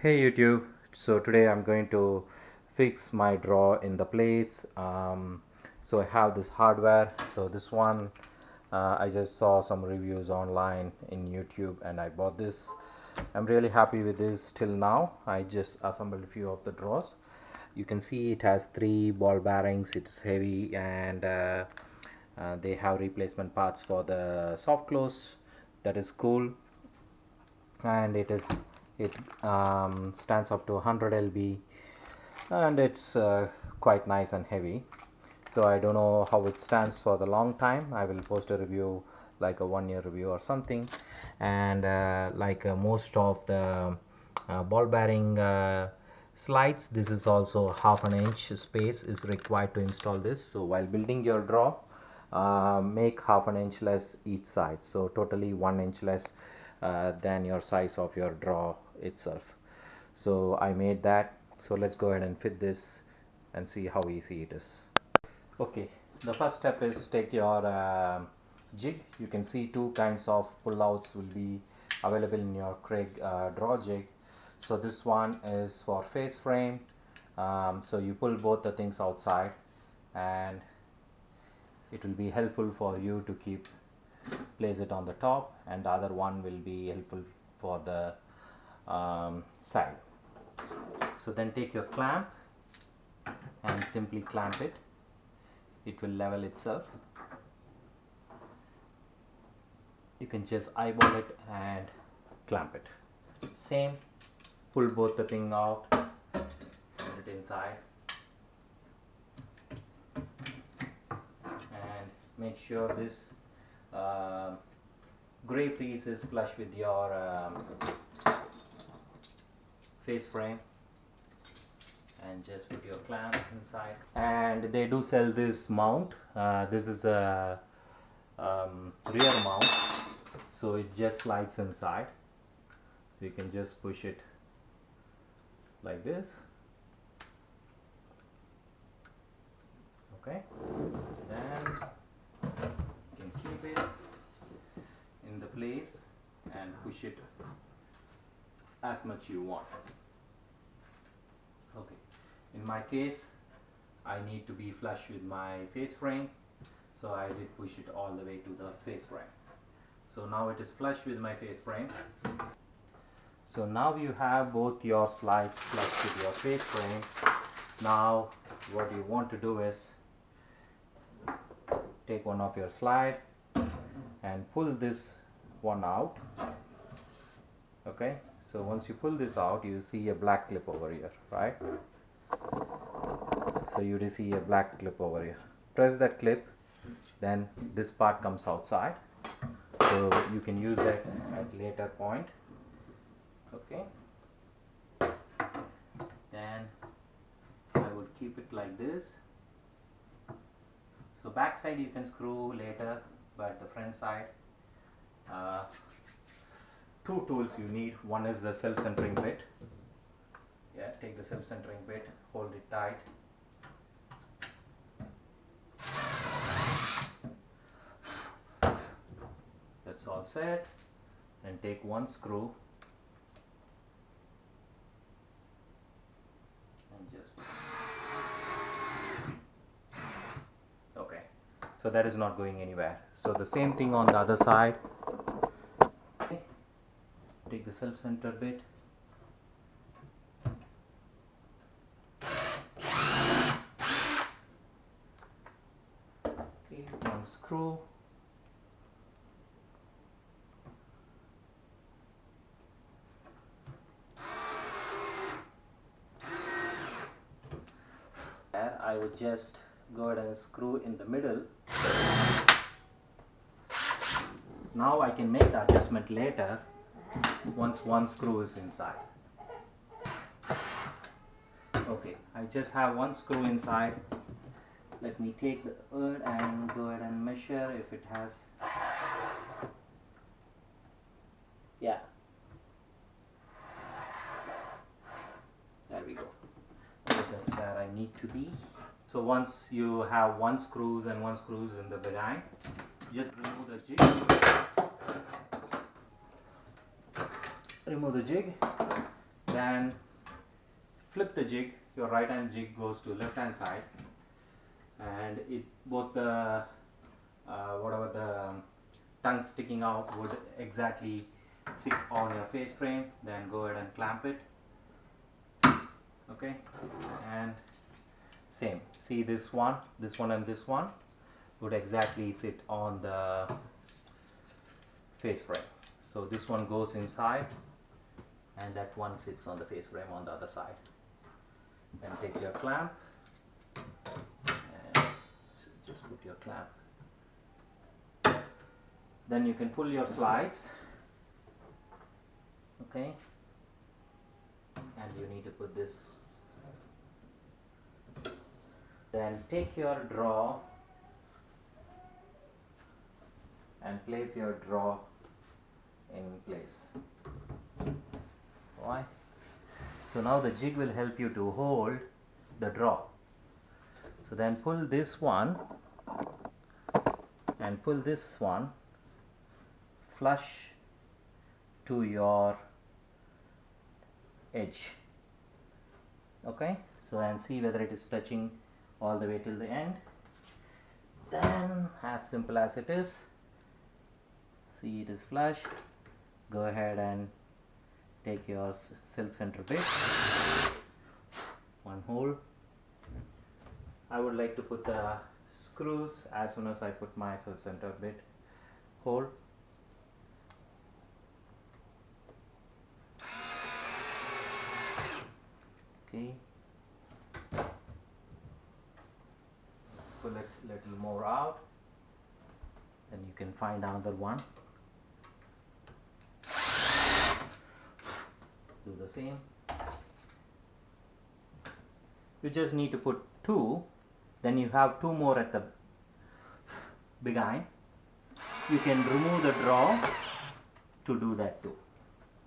Hey YouTube, so today I'm going to fix my drawer in the place. So I have this hardware. So this one I just saw some reviews online in YouTube and I bought this. I'm really happy with this till now. I just assembled a few of the drawers. You can see it has 3 ball bearings. It's heavy and they have replacement parts for the soft close. That is cool, and it stands up to 100 lb, and it's quite nice and heavy. So I don't know how it stands for the long time. I will post a review, like a 1 year review or something. And most of the ball bearing slides, this is also half an inch space is required to install this. So while building your drawer, make half an inch less each side, so totally 1 inch less than your size of your drawer itself. So I made that. So let's go ahead and fit this and see how easy it is. Okay, the first step is take your jig. You can see 2 kinds of pullouts will be available in your Craig draw jig. So this one is for face frame. So you pull both the things outside and it will be helpful for you to keep place it on the top, and the other one will be helpful for the side. So then take your clamp and simply clamp it. It will level itself. You can just eyeball it and clamp it. Same, pull both the thing out, put it inside, and make sure this uh, gray piece is flush with your face frame, and just put your clamp inside. And they do sell this mount. This is a rear mount, so it just slides inside. So you can just push it like this. Okay, then you can keep it in the place and push it as much you want. Okay, in my case I need to be flush with my face frame, so I did push it all the way to the face frame. So now it is flush with my face frame. So now you have both your slides flush with your face frame. Now what you want to do is take one of your slide and pull this one out. Okay, so once you pull this out, you see a black clip over here, right? So you see a black clip over here. Press that clip, then this part comes outside, so you can use that at later point. Okay, then I would keep it like this. So back side you can screw later, but the front side, two tools you need. One is the self-centering bit. Yeah, take the self-centering bit, hold it tight. That's all set. And take one screw and just, okay, so that is not going anywhere. So the same thing on the other side. Take the self-center bit, okay, one screw, there I would just go ahead and screw in the middle. Now I can make the adjustment later once one screw is inside. Okay, I just have one screw inside. Let me take the wood and go ahead and measure if it has, yeah, there we go. Okay, that's where I need to be. So once you have one screws and one screws in the behind, just remove the jig. then flip the jig. Your right hand jig goes to left hand side, and it both the whatever the tongue sticking out would exactly sit on your face frame. Then go ahead and clamp it. Okay, and same, see this one and this one would exactly sit on the face frame. So this one goes inside and that one sits on the face frame on the other side. Then take your clamp and just put your clamp. Then you can pull your slides. Okay, and you need to put this. Then take your draw and place your draw in place. Why? So now the jig will help you to hold the draw. So then pull this one and pull this one flush to your edge. Okay, so and see whether it is touching all the way till the end. Then, as simple as it is, see it is flush. Go ahead and take your silk center bit, one hole. I would like to put the screws as soon as I put my silk center bit hole. Okay, pull it a little more out, then you can find another one. Do the same. You just need to put two, then you have two more at the behind. You can remove the draw to do that too.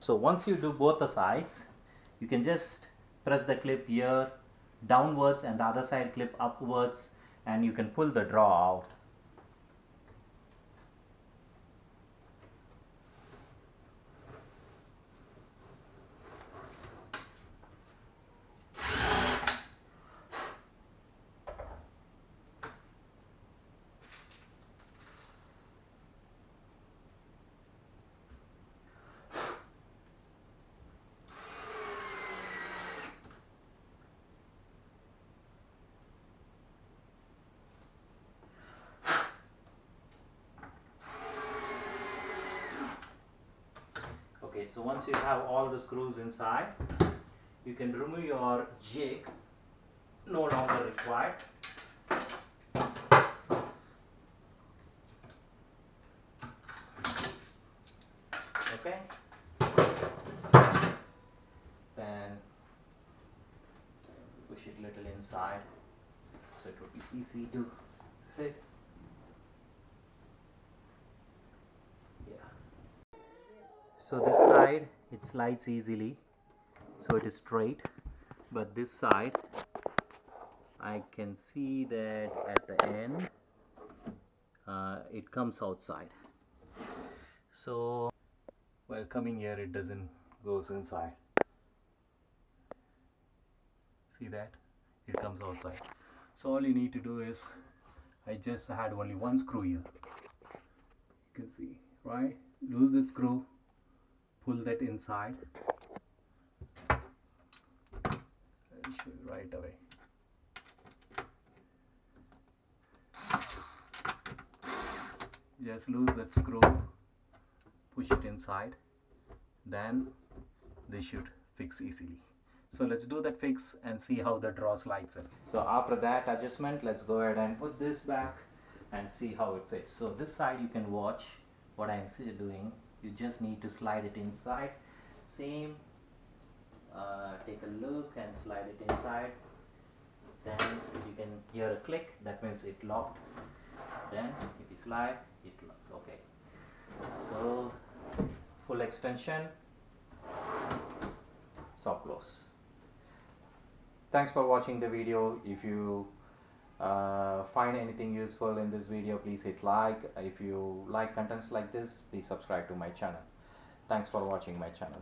So once you do both the sides, you can just press the clip here downwards and the other side clip upwards, and you can pull the draw out. Okay, so once you have all the screws inside, you can remove your jig, no longer required. Okay, then push it little inside so it would be easy to fit. Yeah. So this side it slides easily, so it is straight, but this side I can see that at the end it comes outside. So while coming here it doesn't goes inside. See that? It comes outside. So all you need to do is, I just had only one screw here. You can see, right? Loose the screw, pull that inside. I'll show you right away. Just lose that screw, push it inside, then this should fix easily. So let's do that fix and see how the draw slides in. So after that adjustment, let's go ahead and put this back and see how it fits. So this side you can watch what I'm doing. You just need to slide it inside. Same, take a look and slide it inside. Then you can hear a click, that means it locked. Then if you slide, it locks. Okay. So full extension, soft close. Thanks for watching the video. If you find anything useful in this video, please hit like. If you like contents like this, please subscribe to my channel. Thanks for watching my channel.